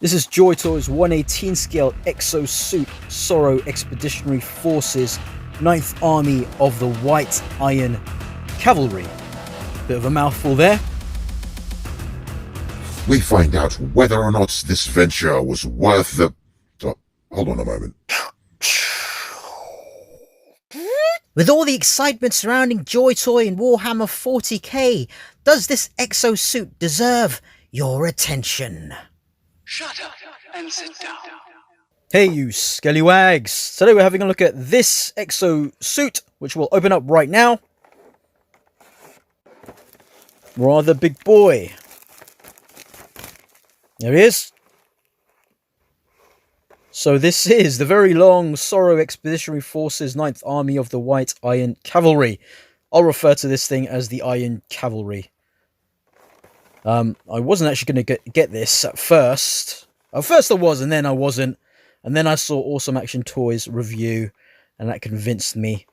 This is Joytoy's 118 scale exosuit Sorrow Expeditionary Forces 9th Army of the White Iron Cavalry. Bit of a mouthful there. We find out whether or not this venture was worth the... hold on a moment. With all the excitement surrounding Joytoy and Warhammer 40k, does this exosuit deserve your attention? Shut up and sit down. Hey you Skellywags! Today we're having a look at this exosuit, which we'll open up right now. Rather big boy. There he is. So this is the very long Sorrow Expeditionary Forces 9th Army of the White Iron Cavalry. I'll refer to this thing as the Iron Cavalry. I wasn't actually going to get this at first. At first I was, and then I wasn't. And then I saw Awesome Action Toys review, and that convinced me.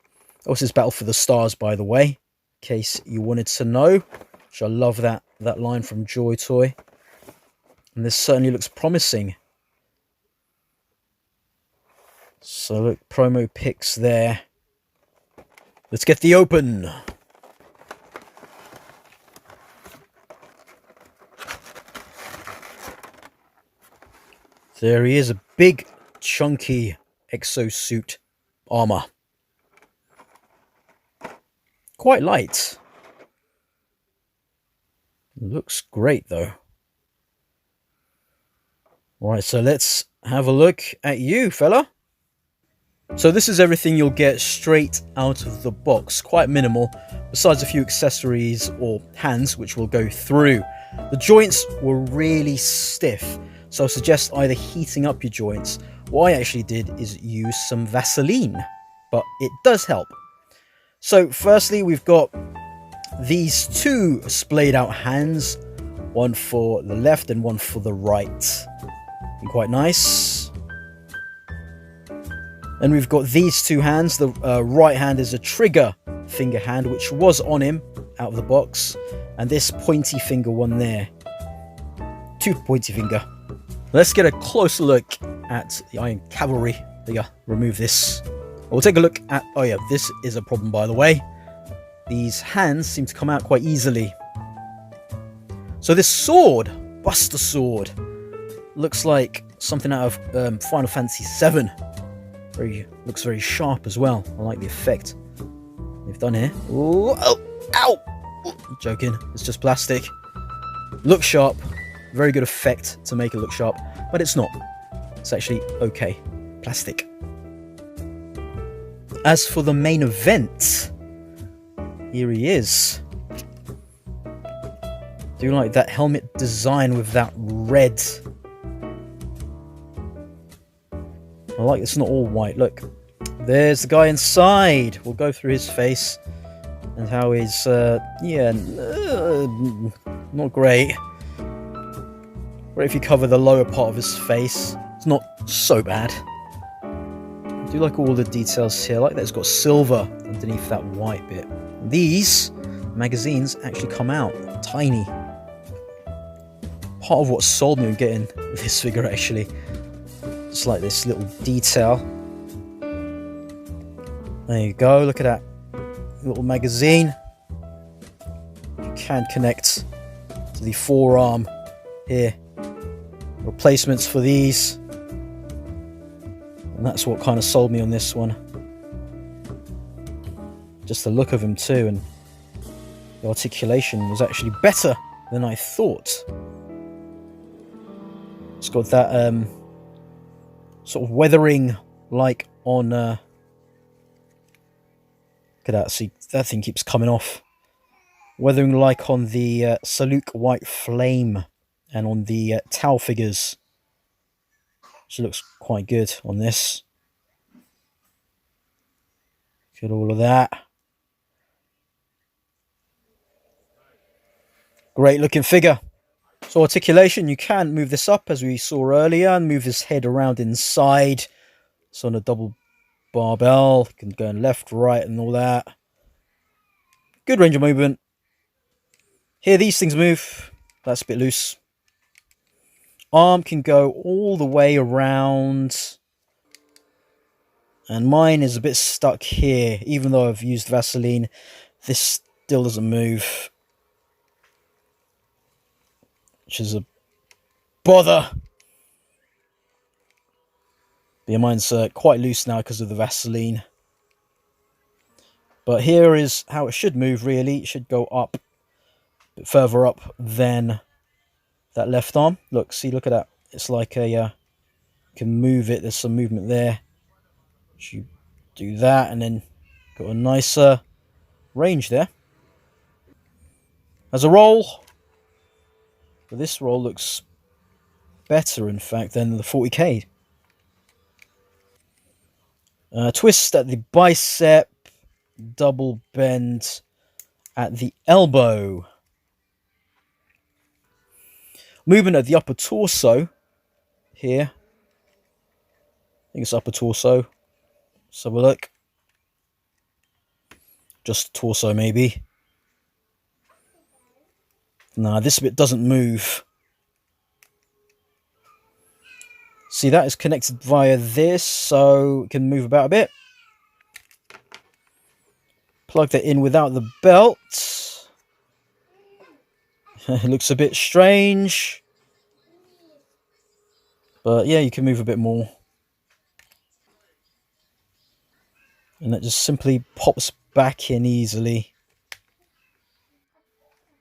Oh, this is Battle for the Stars, by the way, in case you wanted to know. Which I love that line from Joytoy. And this certainly looks promising. So look, promo pics there. Let's get the open. There he is, a big, chunky exosuit armor. Quite light. Looks great, though. Alright, so let's have a look at you, fella. So this is everything you'll get straight out of the box. Quite minimal, besides a few accessories or hands, which we'll go through. The joints were really stiff, so I suggest either heating up your joints. What I actually did is use some Vaseline, but it does help. So firstly, we've got these two splayed out hands, one for the left and one for the right. Quite nice. And we've got these two hands. The right hand is a trigger finger hand, which was on him out of the box, and this pointy finger one there, two pointy finger. Let's get a closer look at the Iron Cavalry. Yeah, remove this. We'll take a look at... oh yeah, this is a problem, by the way. These hands seem to come out quite easily. So this sword, Buster Sword, looks like something out of Final Fantasy VII. Looks very sharp as well. I like the effect they've done here. Ooh, oh, ow! I'm joking, it's just plastic. Looks sharp. Very good effect to make it look sharp, but it's not. It's actually okay. Plastic. As for the main event, here he is. Do you like that helmet design with that red? I like it's not all white. Look, there's the guy inside. We'll go through his face and how he's, not great. Or if you cover the lower part of his face, it's not so bad. I do like all the details here. I like that it's got silver underneath that white bit. These magazines actually come out tiny. Part of what sold me on getting this figure, actually. Just like this little detail. There you go, look at that little magazine. You can connect to the forearm here. Replacements for these. And that's what kind of sold me on this one. Just the look of him too, and the articulation was actually better than I thought. It's got that sort of weathering like on look at that, see that thing keeps coming off. Weathering like on the Saluk White Flame and on the Tau figures. She looks quite good on this. Look at all of that. Great looking figure. So articulation, you can move this up as we saw earlier and move his head around inside. It's on a double barbell. You can go left, right and all that. Good range of movement. Here these things move. That's a bit loose. arm can go all the way around. And mine is a bit stuck here. Even though I've used Vaseline, this still doesn't move. Which is a bother. But yeah, mine's quite loose now because of the Vaseline. But here is how it should move, really. It should go up, a bit further up than that left arm. Look, see, look at that. It's like a, you can move it. There's some movement there. You do that, and then got a nicer range there. As a roll, but this roll looks better, in fact, than the 40k. Twist at the bicep, double bend at the elbow. Movement at the upper torso here. I think it's upper torso. Let's have a look. Just torso, maybe. Nah, this bit doesn't move. See, that is connected via this, so it can move about a bit. Plug that in without the belt. It looks a bit strange. But yeah, you can move a bit more. And that just simply pops back in easily.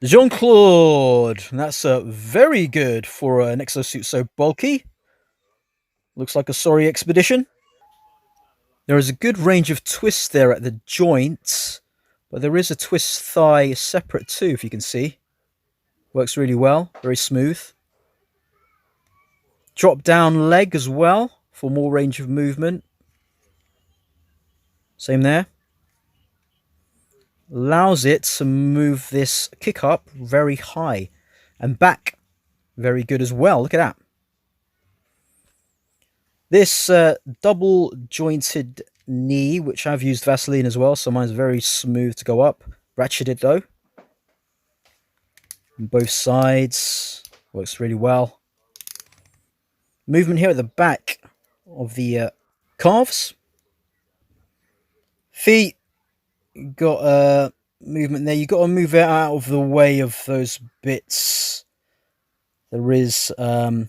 Jean-Claude! That's very good for an exosuit so bulky. Looks like a sorry expedition. There is a good range of twists there at the joints. But there is a twist thigh separate too, if you can see. Works really well. Very smooth. Drop down leg as well for more range of movement. Same there. Allows it to move this kick up very high. And back very good as well. Look at that. This double jointed knee, which I've used Vaseline as well, so mine's very smooth to go up. Ratcheted though. On both sides. Works really well. Movement here at the back of the calves. Feet. Got movement there. You've got to move it out of the way of those bits. There is good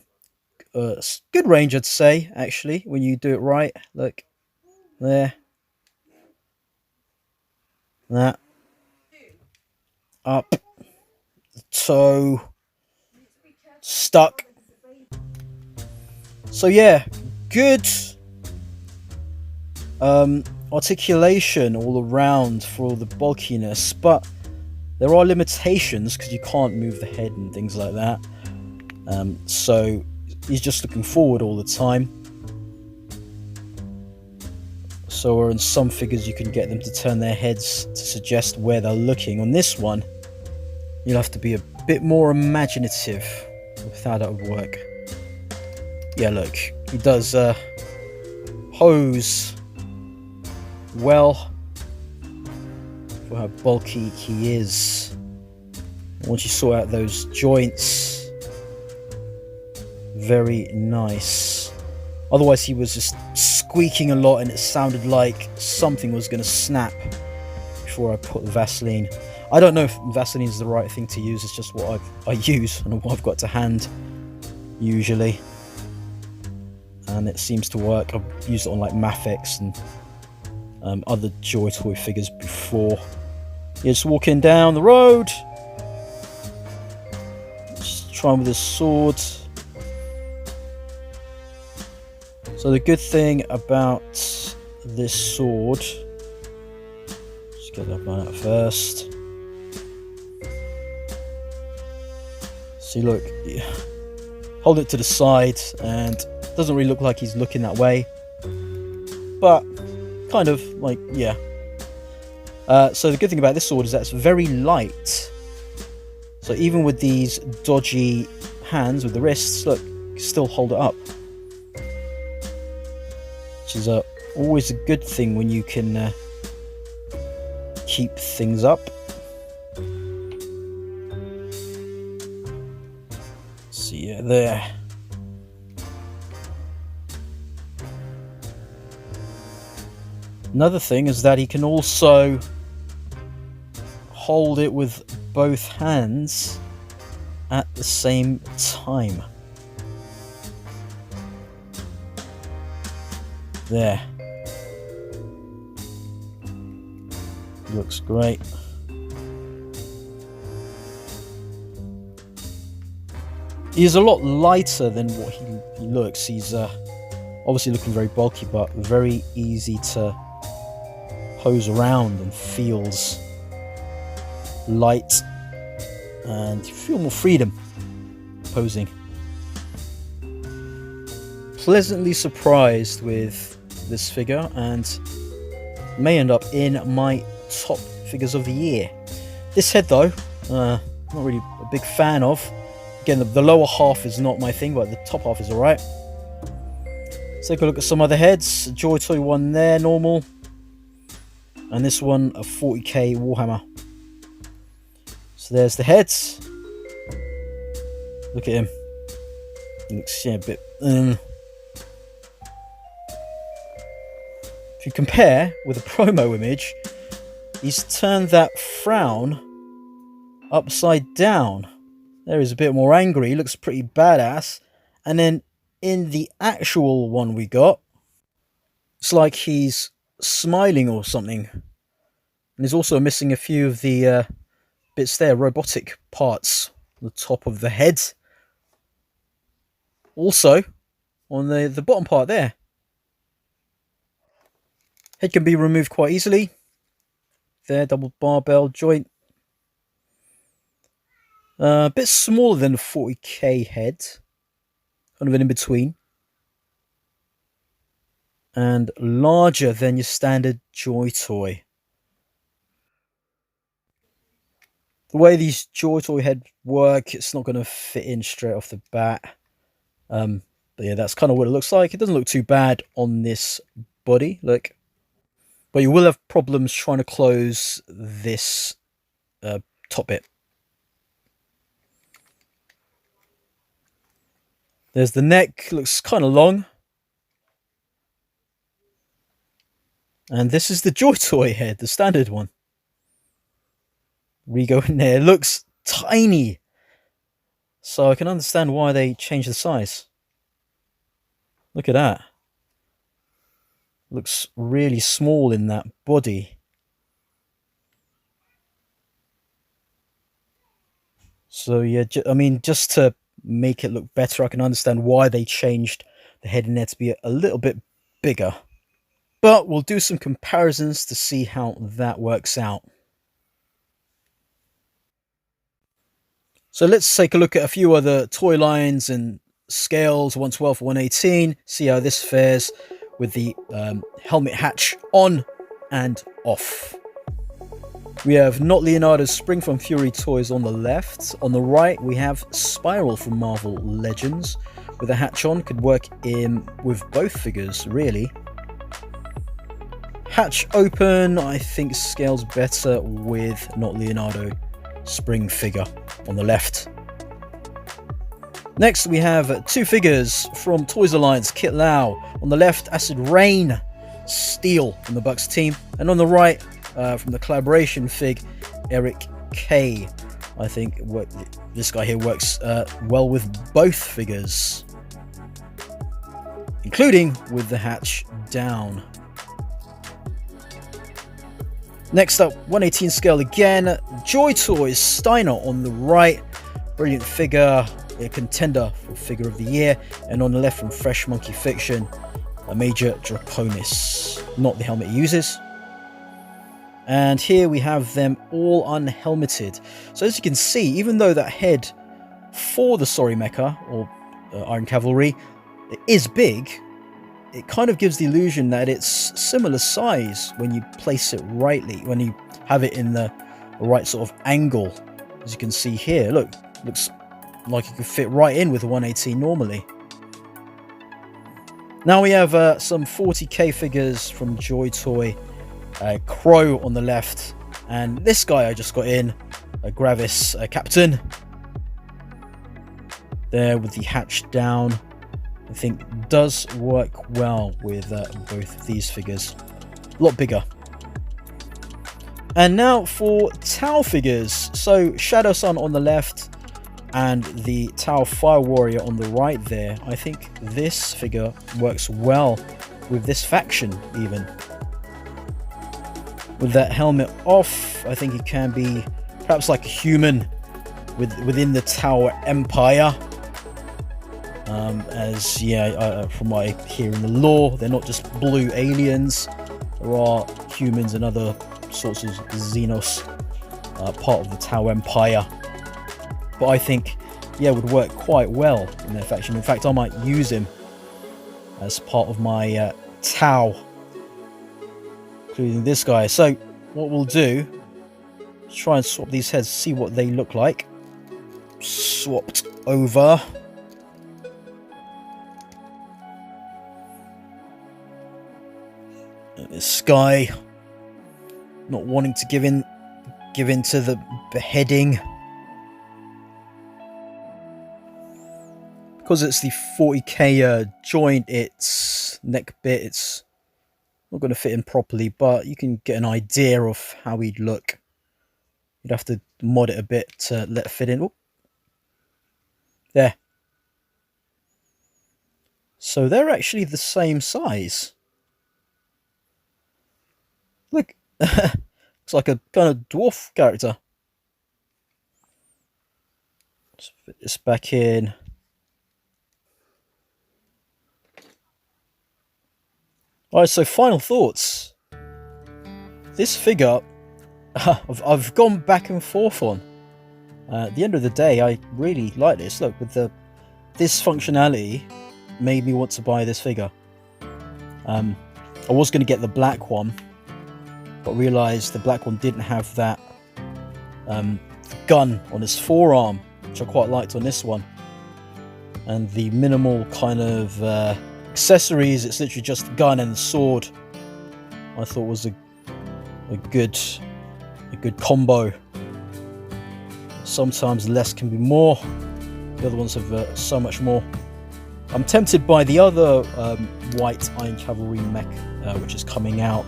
range, I'd say, actually, when you do it right. Look. There. That. Up. The toe. Stuck. So yeah, good articulation all around for all the bulkiness, but there are limitations because you can't move the head and things like that. So he's just looking forward all the time. So in some figures you can get them to turn their heads to suggest where they're looking. On this one, you'll have to be a bit more imaginative with how that would work. Yeah, look, he does pose well for how bulky he is. Once you sort out those joints, very nice. Otherwise he was just squeaking a lot and it sounded like something was going to snap before I put the Vaseline. I don't know if Vaseline is the right thing to use, it's just what I use and what I've got to hand usually. And it seems to work. I've used it on like Mafex and other Joytoy figures before. Yeah, just walking down the road. Just trying with his sword. So the good thing about this sword, just get that one out first. See, look, hold it to the side and it doesn't really look like he's looking that way, but kind of like, yeah. So the good thing about this sword is that it's very light. So even with these dodgy hands with the wrists, look, you can still hold it up. Which is always a good thing when you can keep things up. So yeah, there. Another thing is that he can also hold it with both hands at the same time. There. Looks great. He's a lot lighter than what he looks. He's obviously looking very bulky, but very easy to pose around and feels light, and you feel more freedom posing. Pleasantly surprised with this figure, and may end up in my top figures of the year. This head though, not really a big fan of. Again, the lower half is not my thing, but the top half is alright. Let's take a look at some other heads. A Joytoy one there, normal. And this one, a 40k Warhammer. So there's the heads. Look at him. He looks a bit... If you compare with the promo image, he's turned that frown upside down. There he's a bit more angry. He looks pretty badass. And then in the actual one we got, it's like he's smiling or something. And he's also missing a few of the bits there, robotic parts on the top of the head. Also, on the bottom part there. Head can be removed quite easily. There, double barbell joint. A bit smaller than a 40k head. Kind of an in-between. And larger than your standard Joytoy. The way these Joytoy heads work, it's not going to fit in straight off the bat. But yeah, that's kind of what it looks like. It doesn't look too bad on this body, look. But you will have problems trying to close this top bit. There's the neck, looks kind of long. And this is the Joytoy head, the standard one. We go in there, it looks tiny. So I can understand why they changed the size. Look at that. Looks really small in that body. So yeah, I mean, just to make it look better, I can understand why they changed the head in there to be a little bit bigger. But we'll do some comparisons to see how that works out. So let's take a look at a few other toy lines and scales, 112, 118, see how this fares with the helmet hatch on and off. We have Not Leonardo's Spring from Fury Toys on the left. On the right, we have Spiral from Marvel Legends with a hatch on. Could work in with both figures, really. Hatch open, I think scales better with Not Leonardo Spring figure on the left. Next, we have two figures from Toys Alliance Kit Lau. On the left, Acid Rain Steel from the Bucks team. And on the right, from the collaboration fig, Eric K. I think this guy here works well with both figures, including with the hatch down. Next up, 118 scale again, Joytoy Steiner on the right. Brilliant figure, a contender for figure of the year. And on the left from Fresh Monkey Fiction, a Major Draconis. Not the helmet he uses. And here we have them all unhelmeted. So as you can see, even though that head for the Sorry Mecha, or Iron Cavalry, is big, it kind of gives the illusion that it's similar size when you place it rightly, when you have it in the right sort of angle. As you can see here, look, looks like it could fit right in with a 118 normally. Now we have some 40k figures from Joytoy. Crow on the left, and this guy I just got in, a Gravis Captain. There with the hatch down. I think does work well with both of these figures. A lot bigger. And now for Tau figures. So Shadow Sun on the left and the Tau Fire Warrior on the right there. I think this figure works well with this faction even. With that helmet off, I think he can be perhaps like a human within the Tau Empire. From what I hear in the lore, they're not just blue aliens. There are humans and other sorts of Xenos, part of the Tau Empire. But I think, yeah, would work quite well in their faction. In fact, I might use him as part of my Tau, including this guy. So what we'll do is try and swap these heads, see what they look like. Swapped over. This guy not wanting to give in to the beheading because it's the 40k joint. Its neck bit, it's not going to fit in properly, but you can get an idea of how he'd look. You'd have to mod it a bit to let it fit in. Ooh. There. So they're actually the same size. Look, looks like a kind of dwarf character. Let's fit this back in. Alright, so final thoughts. This figure, I've gone back and forth on. At the end of the day, I really like this. Look, with this functionality, made me want to buy this figure. I was going to get the black one, but realised the black one didn't have that gun on his forearm, which I quite liked on this one. And the minimal kind of accessories, it's literally just the gun and the sword, I thought was a good combo. Sometimes less can be more. The other ones have so much more. I'm tempted by the other White Iron Cavalry mech, which is coming out.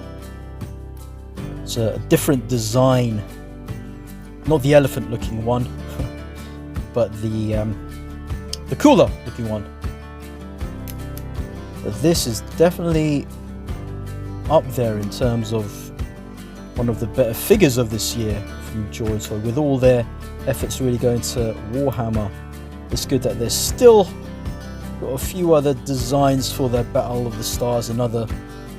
It's a different design, not the elephant looking one, but the cooler looking one. But this is definitely up there in terms of one of the better figures of this year from Joytoy. With all their efforts really going to Warhammer, it's good that there's still got a few other designs for their Battle of the Stars and other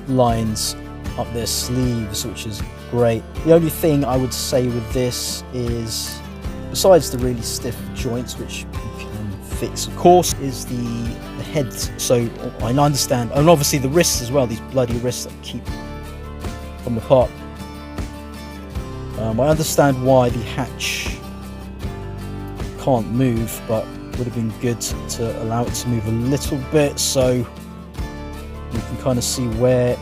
lines up their sleeves, which is great. The only thing I would say with this is, besides the really stiff joints, which you can fix of course, is the heads. So I understand, and obviously the wrists as well, these bloody wrists that keep coming apart. I understand why the hatch can't move, but would have been good to allow it to move a little bit, so you can kind of see where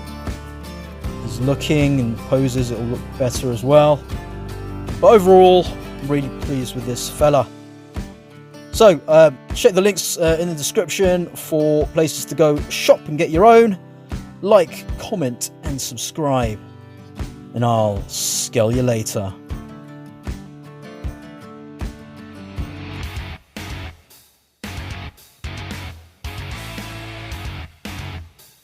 he's looking and poses. It'll look better as well. But overall, I'm really pleased with this fella. So check the links in the description for places to go shop and get your own. Like, comment and subscribe, and I'll skell you later.